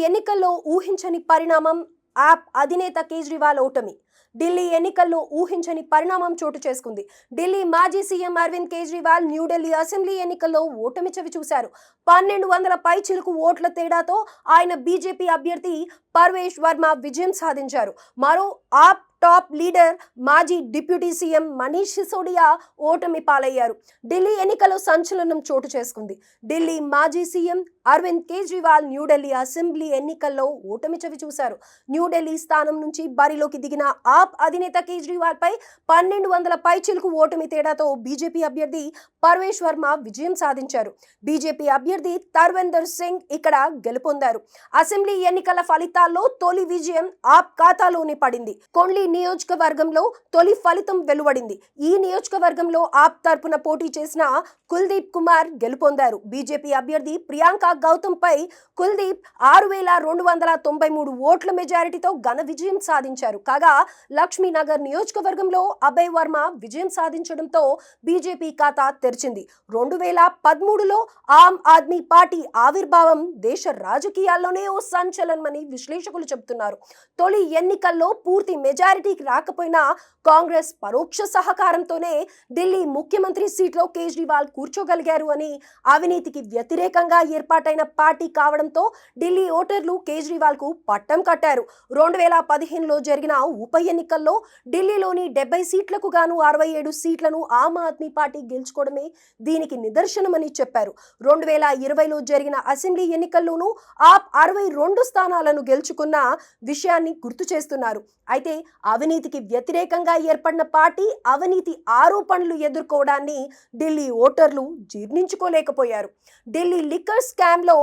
ఎన్నికల్లో ఊహించని పరిణామం. యాప్ అధినేత కేజ్రీవాల్ ఓటమి. ఢిల్లీ ఎన్నికల్లో ఊహించని పరిణామం చోటు చేసుకుంది. ఢిల్లీ మాజీ సీఎం అరవింద్ కేజ్రీవాల్ న్యూఢిల్లీ అసెంబ్లీ ఎన్నికల్లో ఓటమి చవి చూశారు. 1200 పైచిలుకు ఓట్ల తేడాతో ఆయన బీజేపీ అభ్యర్థి పర్వేష్ వర్మ విజయం సాధించారు. మరో ఆప్ టాప్ లీడర్ మాజీ డిప్యూటీ సీఎం మనీష్ సిసోడియా ఓటమి పాలయ్యారు. ఢిల్లీ ఎన్నికల్లో సంచలనం చోటు చేసుకుంది. ఢిల్లీ మాజీ సీఎం అరవింద్ కేజ్రీవాల్ న్యూఢిల్లీ అసెంబ్లీ ఎన్నికల్లో ఓటమి చవి చూశారు. న్యూఢిల్లీ స్థానం నుంచి బరిలోకి దిగిన ఆప్ అధినేత కేజ్రీవాల్ పై 1200 పైచిలుకు ఓటమి తేడాతో బీజేపీ అభ్యర్థి పర్వేష్ వర్మ విజయం సాధించారు. బీజేపీ అభ్యర్థి తర్వేందర్ సింగ్ ఇక్కడ గెలుపొందారు. అసెంబ్లీ ఎన్నికల ఫలితాల్లో తొలి విజయం ఆప్ ఖాతాలోనే పడింది. కొండ్లీ నియోజకవర్గంలో తొలి ఫలితం వెలువడింది. ఈ నియోజకవర్గంలో ఆప్ తరపున పోటీ చేసిన కుల్దీప్ కుమార్ గెలుపొందారు. బీజేపీ అభ్యర్థి ప్రియాంక గౌతమ్ పై కుల్దీప్ 6293 ఓట్ల మెజారిటీతో ఘన విజయం సాధించారు. కాగా లక్ష్మీనగర్ నియోజకవర్గంలో అభయ్ వర్మ విజయం సాధించడంతో బీజేపీ ఖాతా తెరిచింది. 2013లో ఆమ్ ఆద్మీ పార్టీ ఆవిర్భావం దేశ రాజకీయాల్లోనే ఓ సంచలనమని విశ్లేషకులు చెబుతున్నారు. తొలి ఎన్నికల్లో పూర్తి మెజారిటీకి రాకపోయినా కాంగ్రెస్ పరోక్ష సహకారంతోనే ఢిల్లీ ముఖ్యమంత్రి సీట్లో కేజ్రీవాల్ కూర్చోగలిగారు అని, అవినీతికి వ్యతిరేకంగా ఏర్పాటైన పార్టీ కావడంతో ఢిల్లీ ఓటర్లు కేజ్రీవాల్ కు పట్టం కట్టారు. 2015లో జరిగిన ఉప ఎన్నికల్లో ఢిల్లీలోని 70 సీట్లకు గాను 67 సీట్లను ఆమ్ ఆద్మీ పార్టీ గెలుచుకోవడమే దీనికి నిదర్శనమని చెప్పారు. 2020లో జరిగిన అసెంబ్లీ ఎన్నికల్లోనూ ఆప్ 62 స్థానాలను గెలుచుకున్న విషయాన్ని గుర్తు చేస్తున్నారు. అయితే అవినీతికి వ్యతిరేకంగా ఏర్పడిన పార్టీ అవినీతి ఆరోపణలు ఎదుర్కోవడాన్ని ఢిల్లీ ఓటర్లు జీర్ణించుకోలేకపోయారు. ఢిల్లీ లిక్కర్ స్కామ్ లో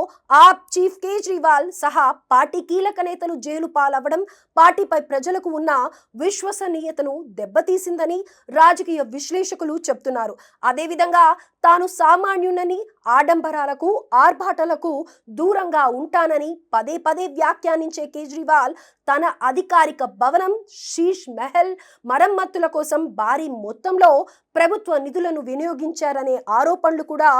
ఆప్ చీఫ్ కేజ్రీవాల్ సహా పార్టీ కీలక నేతలు జైలు పాలవ్వడం పార్టీపై ప్రజలకు ఉన్న విశ్వసనీయతను దెబ్బతీసిందని రాజకీయ విశ్లేషకులు చెప్తున్నారు. అదేవిధంగా తాను సామాన్యునని, ఆడంబరాలకు ఆర్భాటాలకు దూరంగా ఉంటానని పదే పదే వ్యాఖ్యానించే కేజ్రీవాల్ తన అధికారిక భవనం శీష్ మహల్ మరమ్మతుల కోసం భారీ మొత్తంలో ప్రభుత్వ నిధులను వినియోగించారనే ఆరోపణలు కూడా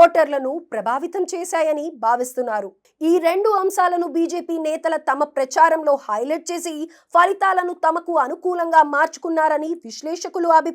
ఓటర్లను ప్రభావితం చేశాయని భావిస్తున్నారు. ఈ రెండు అంశాలను బీజేపీ నేతల తమ ప్రచారంలో హైలైట్ చేసి ఫలితాలను తమకు అనుకూలంగా మార్చుకున్నారని విశ్లేషకులు